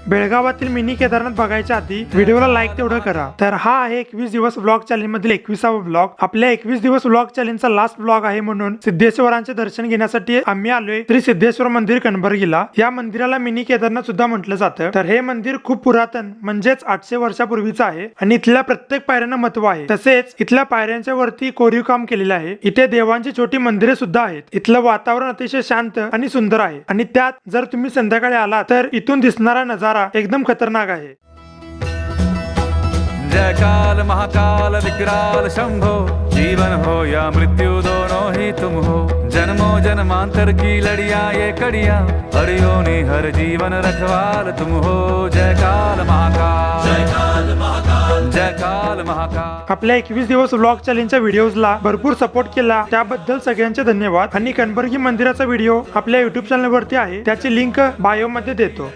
बेळगावातील mini Kedarnath बघायच्या आधी व्हिडिओला लाईक तेवढं करा। तर हा आहे 21 दिवस व्लॉग चॅलेंज मधील 21वा व्लॉग। आपल्या 21 दिवस व्लॉग चॅलेंजचा लास्ट व्लॉग आहे, म्हणून सिद्धेश्वरांचे दर्शन घेण्यासाठी आम्ही आलोय श्री सिद्धेश्वर मंदिर कणबर्गीला। या मंदिराला मिनी केदारनाथ सुद्धा म्हटलं जातं। तर हे मंदिर खूप पुरातन म्हणजेच 800 वर्षापूर्वीचं आहे आणि इथल्या प्रत्येक पायऱ्यांना महत्व आहे। तसेच इथल्या पायऱ्यांच्या वरती कोरीव काम केलेलं आहे। इथे देवांची छोटी मंदिरे सुद्धा आहेत। इथलं वातावरण अतिशय शांत आणि सुंदर आहे आणि त्यात जर तुम्ही संध्याकाळी आला तर इथून दिसणारा नजारा एकदम खतरनाक आहे। जय काल महाकाल विकराल शंभो, जीवन हो या मृत्यु दोनों ही तुम हो। जन्मों जन्मांतर की लड़िया ये कड़िया, हरियो ने हर जीवन रखवाल तुम हो। जय काल महाकाल, जय काल महाकाल, जय काल महाकाल। आपल्या 21 दिवस व्लॉग चॅलेंजच्या व्हिडिओजला भरपूर सपोर्ट केला त्याबद्दल सगळ्यांचे धन्यवाद। आणि कणबर्गी मंदिराचा व्हिडिओ आपल्या YouTube चॅनल वरती आहे, त्याची लिंक बायो मध्ये देतो।